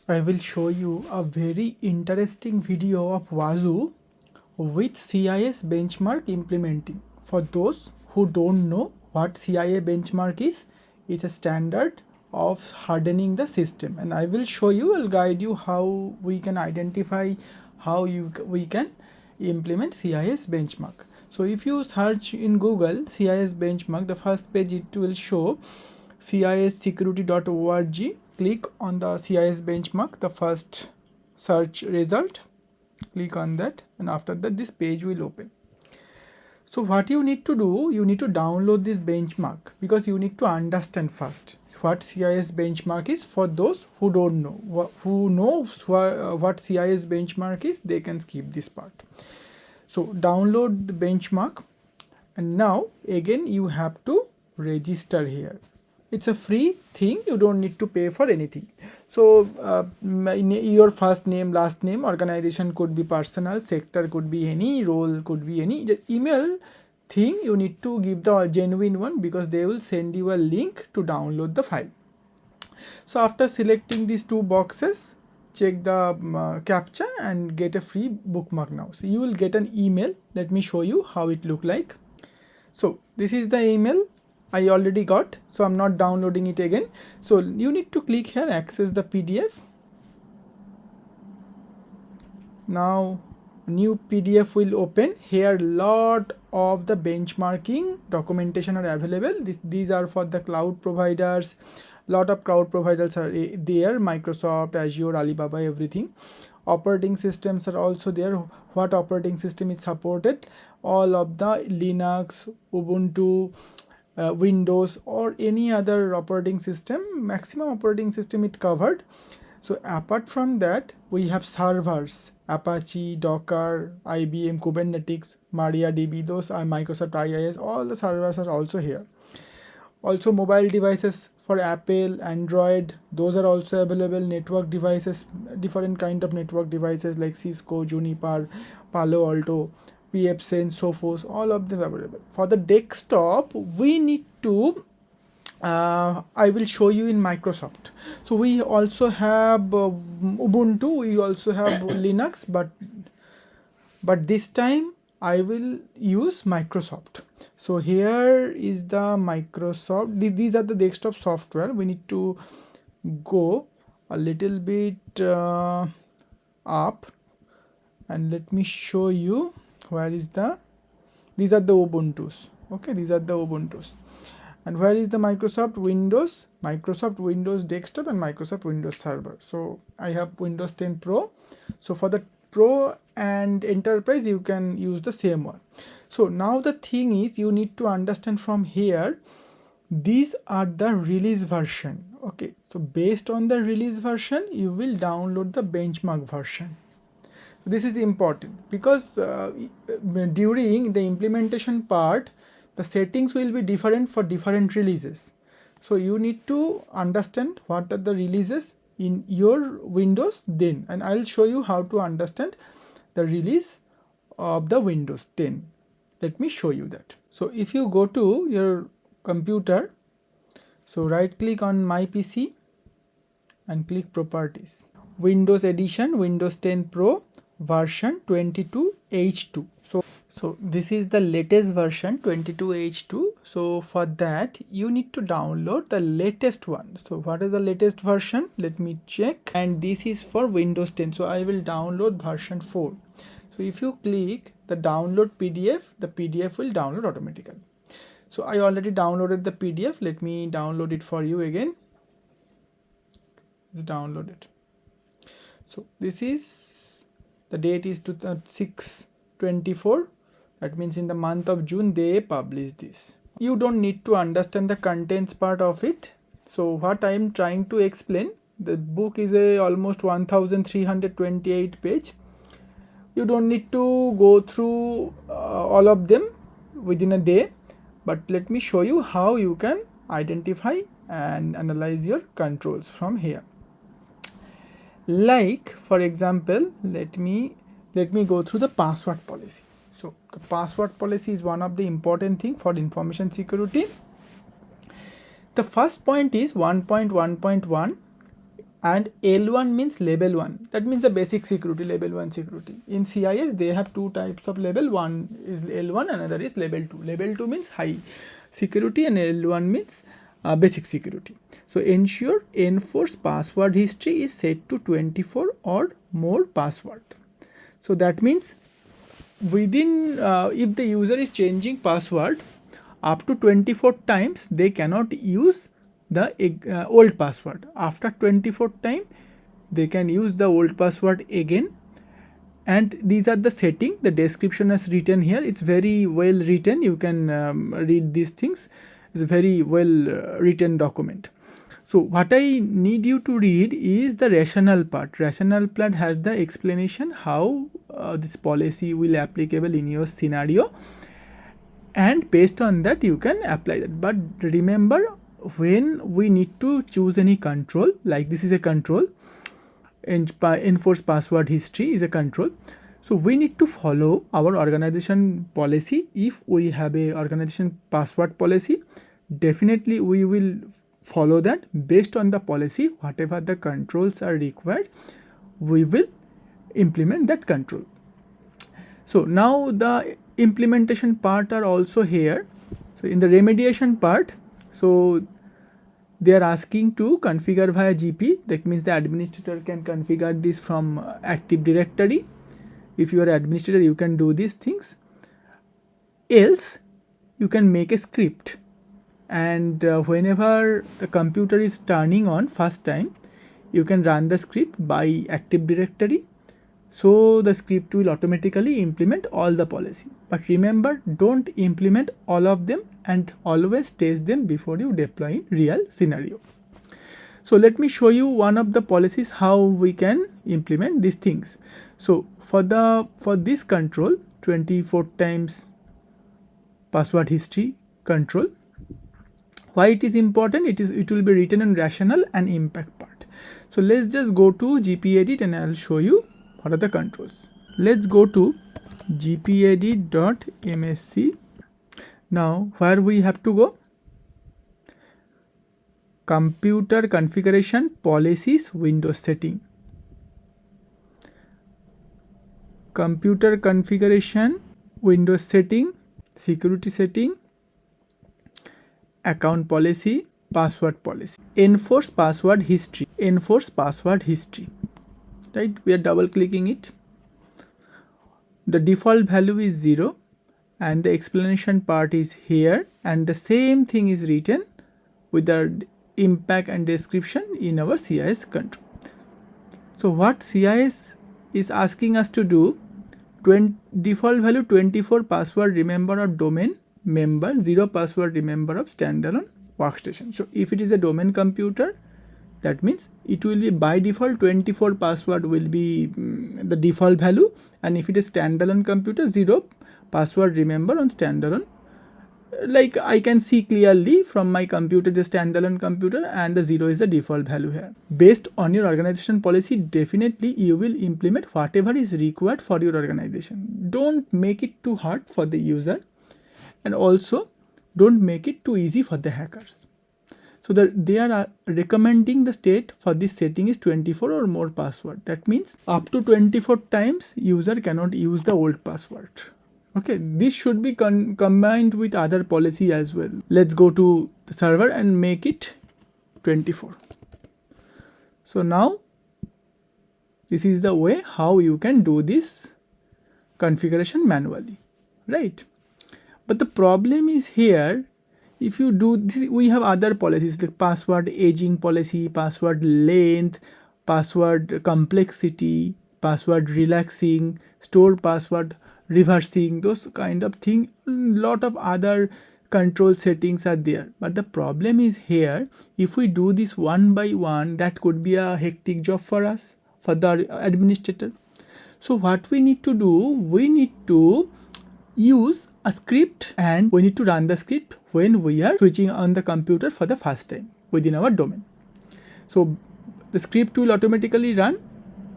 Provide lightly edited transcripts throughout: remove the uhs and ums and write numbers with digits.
I will show you a very interesting video of Wazu with CIS benchmark implementing. For those who don't know what CIS benchmark is, it's a standard of hardening the system, and I will show you, I'll guide you how we can identify how we can implement CIS benchmark. So if you search in Google CIS benchmark, the first page it will show cissecurity.org. Click on the CIS benchmark, the first search result, click on that, and after that this page will open. So what you need to do, you need to download this benchmark because you need to understand first what CIS benchmark is. For those who don't know, who knows what CIS benchmark is, they can skip this part. So download the benchmark, and now again you have to register here. It's a free thing, you don't need to pay for anything. So your first name, last name, organization could be personal, sector could be any, role could be any. The email thing you need to give the genuine one because they will send you a link to download the file. So after selecting these two boxes, check the captcha and get a free bookmark now. So you will get an email. Let me show you how it look like. So this is the email I already got, so I'm not downloading it again. So you need to click here, access the PDF. Now new PDF will open. Here lot of the benchmarking documentation are available. These are for the cloud providers. Lot of cloud providers are there, Microsoft, Azure, Alibaba, everything. Operating systems are also there, what operating system is supported, all of the Linux, Ubuntu, Windows or any other operating system, maximum operating system it covered. So apart from that, we have servers, Apache, Docker, IBM, Kubernetes, MariaDB, those are Microsoft IIS, all the servers are also here. Also mobile devices for Apple, Android, those are also available. Network devices, different kind of network devices like Cisco, Juniper, Palo Alto, PFSense, Sophos, all of them available. For the desktop, we need to I will show you in Microsoft. So we also have Ubuntu, we also have Linux, but this time I will use Microsoft. So here is the Microsoft. These are the desktop software. We need to go a little bit up, and let me show you where is the. These are the Ubuntus. Okay, these are the Ubuntus. And where is the Microsoft Windows? Microsoft Windows Desktop and Microsoft Windows Server. So I have Windows 10 Pro. So for the Pro and Enterprise, you can use the same one. So now the thing is, you need to understand from here, these are the release version. Okay, so based on the release version, you will download the benchmark version. This is important because during the implementation part, the settings will be different for different releases. So you need to understand what are the releases in your Windows then, and I'll show you how to understand the release of the Windows 10. Let me show you that. So if you go to your computer, so right click on my PC and click properties. Windows Edition, Windows 10 Pro version 22H2. So this is the latest version 22H2. So for that you need to download the latest one. So what is the latest version? Let me check. And this is for Windows 10. So I will download version 4. So if you click the download PDF, the PDF will download automatically. So I already downloaded the PDF. Let me download it for you again. It's downloaded. So this is, the date is 6/24. That means in the month of June they published this. You don't need to understand the contents part of it. So what I am trying to explain, the book is almost 1328 page. You don't need to go through all of them within a day, but let me show you how you can identify and analyze your controls from here. Like for example, let me go through the password policy. So the password policy is one of the important thing for information security. The first point is 1.1.1. and L1 means level 1. That means the basic security, level 1 security. In CIS, they have two types of level. One is L1, another is level 2. Level 2 means high security and L1 means basic security. So ensure enforce password history is set to 24 or more password. So that means within if the user is changing password up to 24 times, they cannot use the old password. After 24 time, they can use the old password again. And these are the setting. The description is written here. It's very well written. You can read these things. It's a very well written document. So what I need you to read is the rationale part. Rationale part has the explanation how this policy will applicable in your scenario, and based on that you can apply that. But remember, when we need to choose any control, like this is a control, and enforce password history is a control, so we need to follow our organization policy. If we have a organization password policy, definitely we will follow that. Based on the policy, whatever the controls are required, we will implement that control. So now the implementation part are also here. So in the remediation part, so they are asking to configure via GP. That means the administrator can configure this from Active Directory. If you are an administrator, you can do these things. Else, you can make a script, and whenever the computer is turning on first time, you can run the script by Active Directory. So the script will automatically implement all the policy. But remember, don't implement all of them, and always test them before you deploy in real scenario. So let me show you one of the policies how we can implement these things. So for this control, 24 times password history control, why it is important? It will be written in rationale and impact part. So let's just go to gpedit and I'll show you what are the controls. Let's go to gpedit.msc. Now where we have to go? Computer configuration, policies, Windows setting. Computer configuration, Windows setting, security setting, account policy, password policy. Enforce password history. Enforce password history. Right? We are double clicking it. The default value is 0 and the explanation part is here, and the same thing is written with the impact and description in our CIS control. So what CIS is asking us to do, default value 24 password remember of domain member, 0 password remember of standalone workstation. So if it is a domain computer, that means it will be by default 24 password will be the default value, and if it is standalone computer, 0 password remember on standalone. Like I can see clearly from my computer, the standalone computer, and the 0 is the default value here. Based on your organization policy, definitely you will implement whatever is required for your organization. Don't make it too hard for the user, and also don't make it too easy for the hackers. So they are recommending the state for this setting is 24 or more password. That means up to 24 times user cannot use the old password. Okay, this should be combined with other policy as well. Let's go to the server and make it 24. So now this is the way how you can do this configuration manually, right? But the problem is here, if you do this, we have other policies like password aging policy, password length, password complexity, password relaxing, store password reversing, those kind of thing. Lot of other control settings are there. But the problem is here, if we do this one by one, that could be a hectic job for us, for the administrator. So what we need to do, we need to use a script, and we need to run the script when we are switching on the computer for the first time within our domain. So the script will automatically run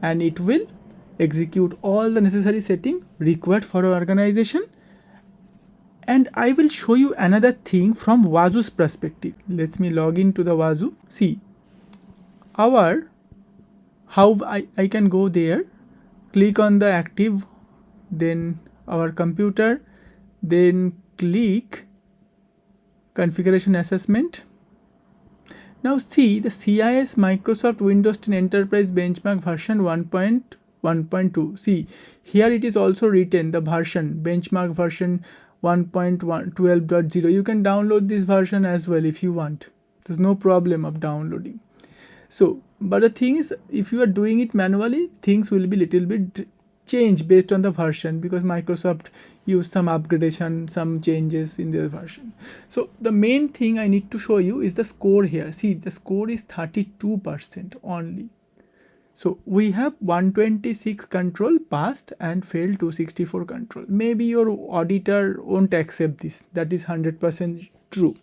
and it will execute all the necessary setting required for our organization. And I will show you another thing from Wazuh's perspective. Let me log into the Wazuh. See, our how I can go there, click on the active, then our computer, then click configuration assessment. Now see the CIS Microsoft Windows 10 Enterprise Benchmark version 1.1.2. See here it is also written the version benchmark version 1.12.0. You can download this version as well if you want. There's no problem of downloading. So but the thing is, if you are doing it manually, things will be little bit changed based on the version, because Microsoft use some upgradation, some changes in their version. So the main thing I need to show you is the score here. See the score is 32% only. So we have 126 control passed and failed 264 control. Maybe your auditor won't accept this, that is 100% true,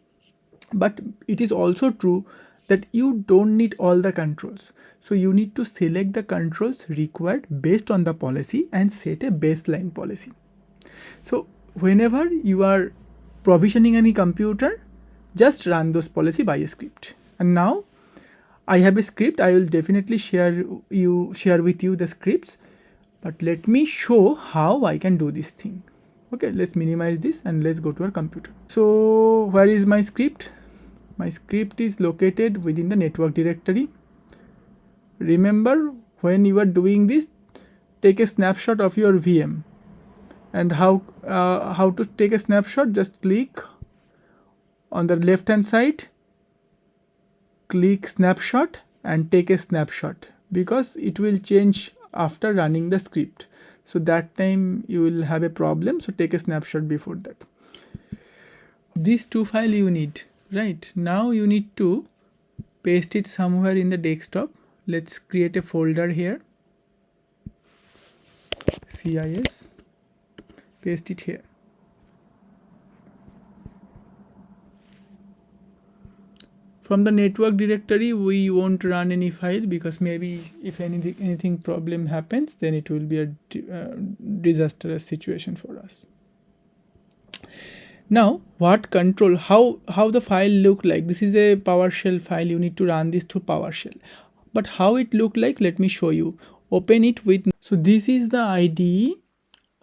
but it is also true that you don't need all the controls. So you need to select the controls required based on the policy and set a baseline policy. So whenever you are provisioning any computer, just run those policy by a script. And now I have a script. I will definitely share with you the scripts, but let me show how I can do this thing. Okay, let's minimize this and let's go to our computer. So where is my script? My script is located within the network directory. Remember, when you are doing this, take a snapshot of your VM. And how to take a snapshot? Just click on the left hand side, click snapshot and take a snapshot, because it will change after running the script. So that time you will have a problem. So take a snapshot before that. These two files you need. Right, now you need to paste it somewhere in the desktop. Let's create a folder here, CIS, paste it here. From the network directory we won't run any file, because maybe if anything problem happens, then it will be a disastrous situation for us. Now what control, how the file look like? This is a PowerShell file. You need to run this through PowerShell, but how it look like, let me show you. Open it with, so this is the IDE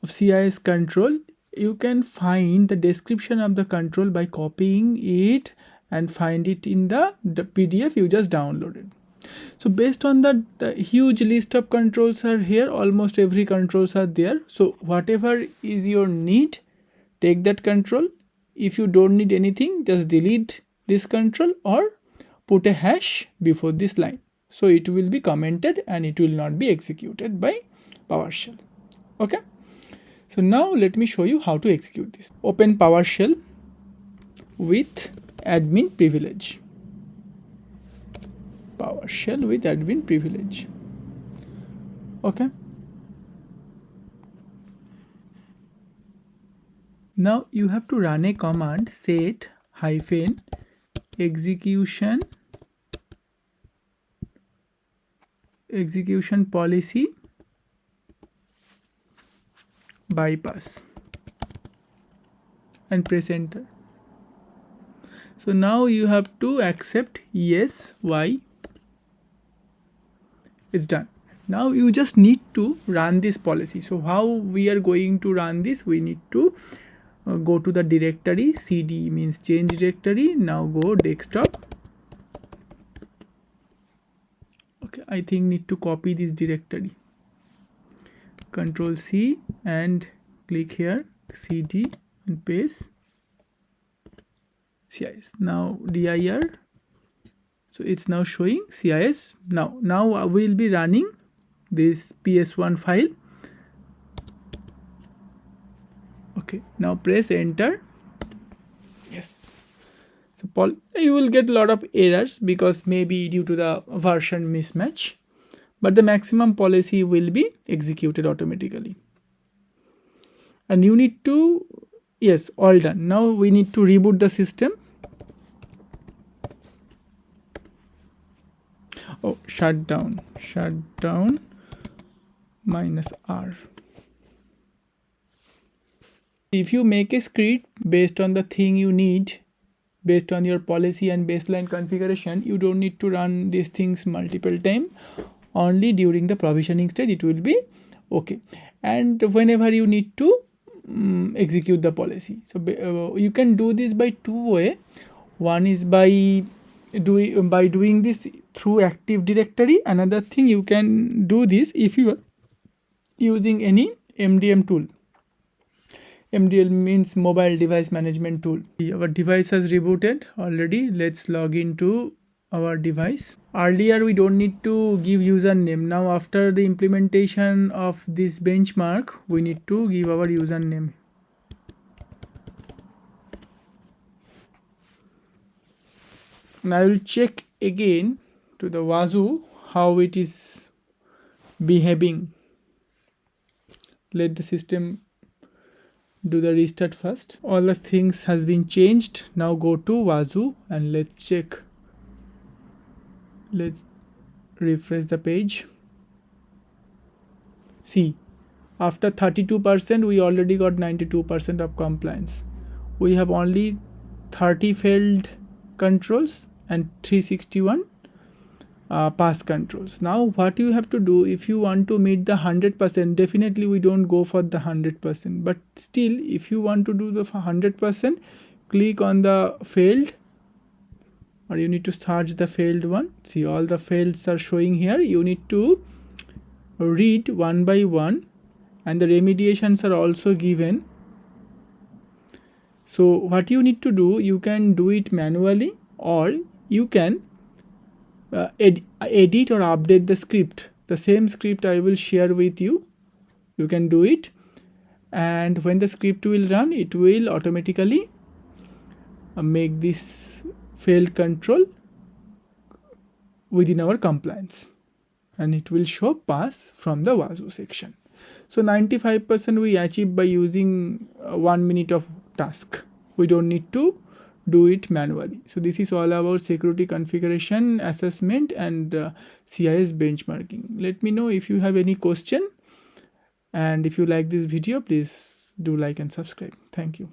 of CIS control. You can find the description of the control by copying it and find it in the PDF you just downloaded. So based on the huge list of controls are here, almost every controls are there. So whatever is your need, take that control. If you don't need anything, just delete this control or put a hash before this line. So it will be commented and it will not be executed by PowerShell. Okay. So now let me show you how to execute this. Open PowerShell with admin privilege. PowerShell with admin privilege. Okay. Now you have to run a command set -execution policy bypass and press enter. So now you have to accept yes, why. It's done. Now you just need to run this policy. So how we are going to run this? We need to go to the directory. CD means change directory. Now go desktop. Okay, I think need to copy this directory. Control C and click here, CD and paste CIS. Now dir. So it's now showing CIS. Now I will be running this PS1 file. Okay, now press enter. Yes. So you will get a lot of errors because maybe due to the version mismatch, but the maximum policy will be executed automatically. And you need to, yes, all done. Now we need to reboot the system. Oh, shutdown -R. If you make a script based on the thing you need, based on your policy and baseline configuration, you don't need to run these things multiple times. only during the provisioning stage it will be okay, and whenever you need to execute the policy. So you can do this by two way. One is by doing this through Active Directory. Another thing, you can do this if you are using any MDM tool. MDM means mobile device management tool. Our device has rebooted already. Let's log into our device. Earlier we don't need to give username. Now after the implementation of this benchmark, we need to give our username. And I will check again to the Wazu how it is behaving. Let the system do the restart first. All the things has been changed. Now go to Wazu and let's check. Let's refresh the page. See, after 32% we already got 92% of compliance. We have only 30 failed controls and 361 pass controls. Now what you have to do, if you want to meet the 100%, definitely we don't go for the 100%, but still if you want to do the 100%, click on the failed, or you need to search the failed one. See, all the faileds are showing here. You need to read one by one, and the remediations are also given. So what you need to do, you can do it manually, or you can edit or update the script. The same script I will share with you. You can do it, and when the script will run, it will automatically make this failed control within our compliance, and it will show pass from the Wazu section. So 95% we achieve by using 1 minute of task. We don't need to do it manually. So this is all about security configuration assessment and CIS benchmarking. Let me know if you have any question, and if you like this video, please do like and subscribe. Thank you.